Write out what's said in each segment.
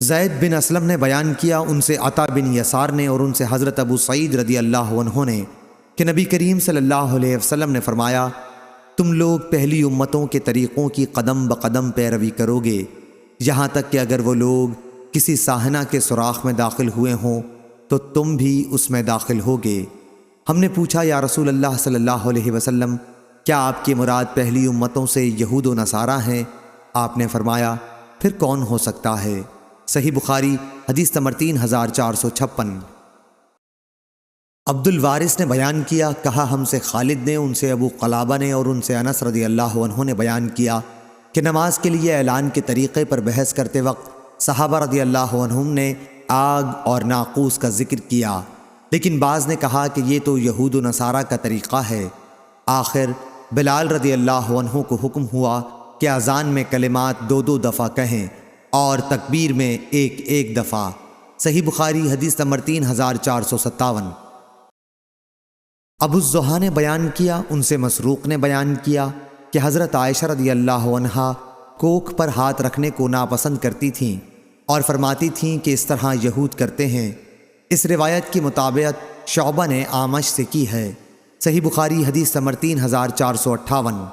زید بن اسلم نے بیان کیا، ان سے عطا بن یسار نے اور ان سے حضرت ابو سعید رضی اللہ عنہ نے کہ نبی کریم صلی اللہ علیہ وسلم نے فرمایا، تم لوگ پہلی امتوں کے طریقوں کی قدم بقدم پیروی کرو گے، یہاں تک کہ اگر وہ لوگ کسی ساحنہ کے سوراخ میں داخل ہوئے ہوں تو تم بھی اس میں داخل ہوگے۔ ہم نے پوچھا، یا رسول اللہ صلی اللہ علیہ وسلم، کیا آپ کی مراد پہلی امتوں سے یہود و نصارہ ہیں؟ آپ نے فرمایا، پھر کون ہو سکتا ہے؟ صحیح بخاری حدیث نمبر 3456۔ عبد الوارث نے بیان کیا، کہا ہم سے خالد نے، ان سے ابو قلابہ نے اور ان سے انس رضی اللہ عنہ نے بیان کیا کہ نماز کے لیے اعلان کے طریقے پر بحث کرتے وقت صحابہ رضی اللہ عنہم نے آگ اور ناقوس کا ذکر کیا، لیکن بعض نے کہا کہ یہ تو یہود و نصارہ کا طریقہ ہے۔ آخر بلال رضی اللہ عنہ کو حکم ہوا کہ اذان میں کلمات 2 دفعہ کہیں اور تکبیر میں ایک دفعہ۔ صحیح بخاری حدیث نمبر 3457۔ ابو الزحا نے بیان کیا، ان سے مسروق نے بیان کیا کہ حضرت عائشہ رضی اللہ عنہا کوکھ پر ہاتھ رکھنے کو ناپسند کرتی تھیں اور فرماتی تھیں کہ اس طرح یہود کرتے ہیں۔ اس روایت کی مطابقت شعبہ نے اعمش سے کی ہے۔ صحیح بخاری حدیث نمبر 3458۔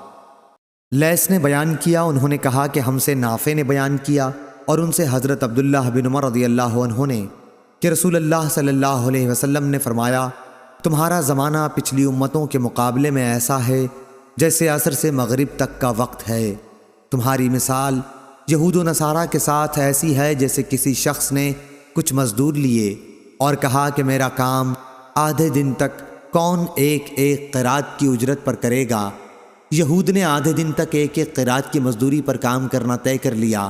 لیث نے بیان کیا، انہوں نے کہا کہ ہم سے نافع نے بیان کیا اور ان سے حضرت عبداللہ بن عمر رضی اللہ عنہ نے کہ رسول اللہ صلی اللہ علیہ وسلم نے فرمایا، تمہارا زمانہ پچھلی امتوں کے مقابلے میں ایسا ہے جیسے عصر سے مغرب تک کا وقت ہے۔ تمہاری مثال یہود و نصارہ کے ساتھ ایسی ہے جیسے کسی شخص نے کچھ مزدور لیے اور کہا کہ میرا کام آدھے دن تک کون ایک قرات کی اجرت پر کرے گا۔ یہود نے آدھے دن تک ایک قرات کی مزدوری پر کام کرنا طے کر لیا۔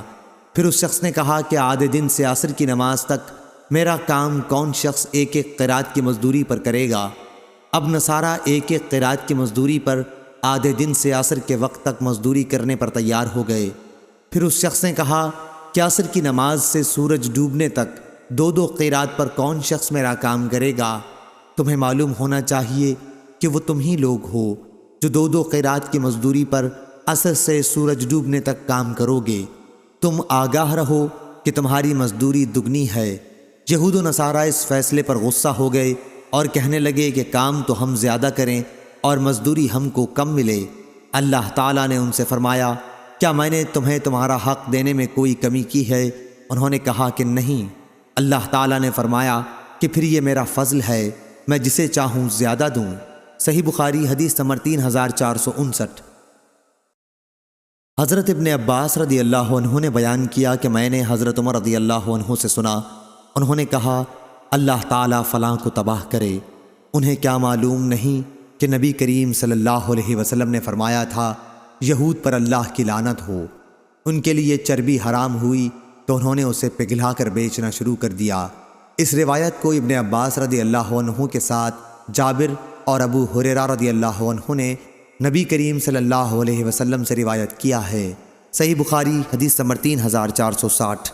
پھر اس شخص نے کہا کہ آدھے دن سے عصر کی نماز تک میرا کام کون شخص ایک قرات کی مزدوری پر کرے گا۔ اب نصارہ ایک قرات کی مزدوری پر آدھے دن سے عصر کے وقت تک مزدوری کرنے پر تیار ہو گئے۔ پھر اس شخص نے کہا کہ عصر کی نماز سے سورج ڈوبنے تک 2 قرات پر کون شخص میرا کام کرے گا؟ تمہیں معلوم ہونا چاہیے کہ وہ تم ہی لوگ ہو جو 2 قرات کی مزدوری پر عصر سے سورج ڈوبنے تک کام کرو گے۔ تم آگاہ رہو کہ تمہاری مزدوری دگنی ہے۔ یہود و نصارہ اس فیصلے پر غصہ ہو گئے اور کہنے لگے کہ کام تو ہم زیادہ کریں اور مزدوری ہم کو کم ملے۔ اللہ تعالیٰ نے ان سے فرمایا، کیا میں نے تمہیں تمہارا حق دینے میں کوئی کمی کی ہے؟ انہوں نے کہا کہ نہیں۔ اللہ تعالیٰ نے فرمایا کہ پھر یہ میرا فضل ہے، میں جسے چاہوں زیادہ دوں۔ صحیح بخاری حدیث نمبر 3459۔ حضرت ابن عباس رضی اللہ عنہ نے بیان کیا کہ میں نے حضرت عمر رضی اللہ عنہ سے سنا، انہوں نے کہا، اللہ تعالیٰ فلاں کو تباہ کرے۔ انہیں کیا معلوم نہیں کہ نبی کریم صلی اللہ علیہ وسلم نے فرمایا تھا، یہود پر اللہ کی لعنت ہو۔ ان کے لیے چربی حرام ہوئی تو انہوں نے اسے پگھلا کر بیچنا شروع کر دیا۔ اس روایت کو ابن عباس رضی اللہ عنہ کے ساتھ جابر اور ابو ہریرہ رضی اللہ عنہ نے نبی کریم صلی اللہ علیہ وسلم سے روایت کیا ہے۔ صحیح بخاری حدیث نمبر 3460۔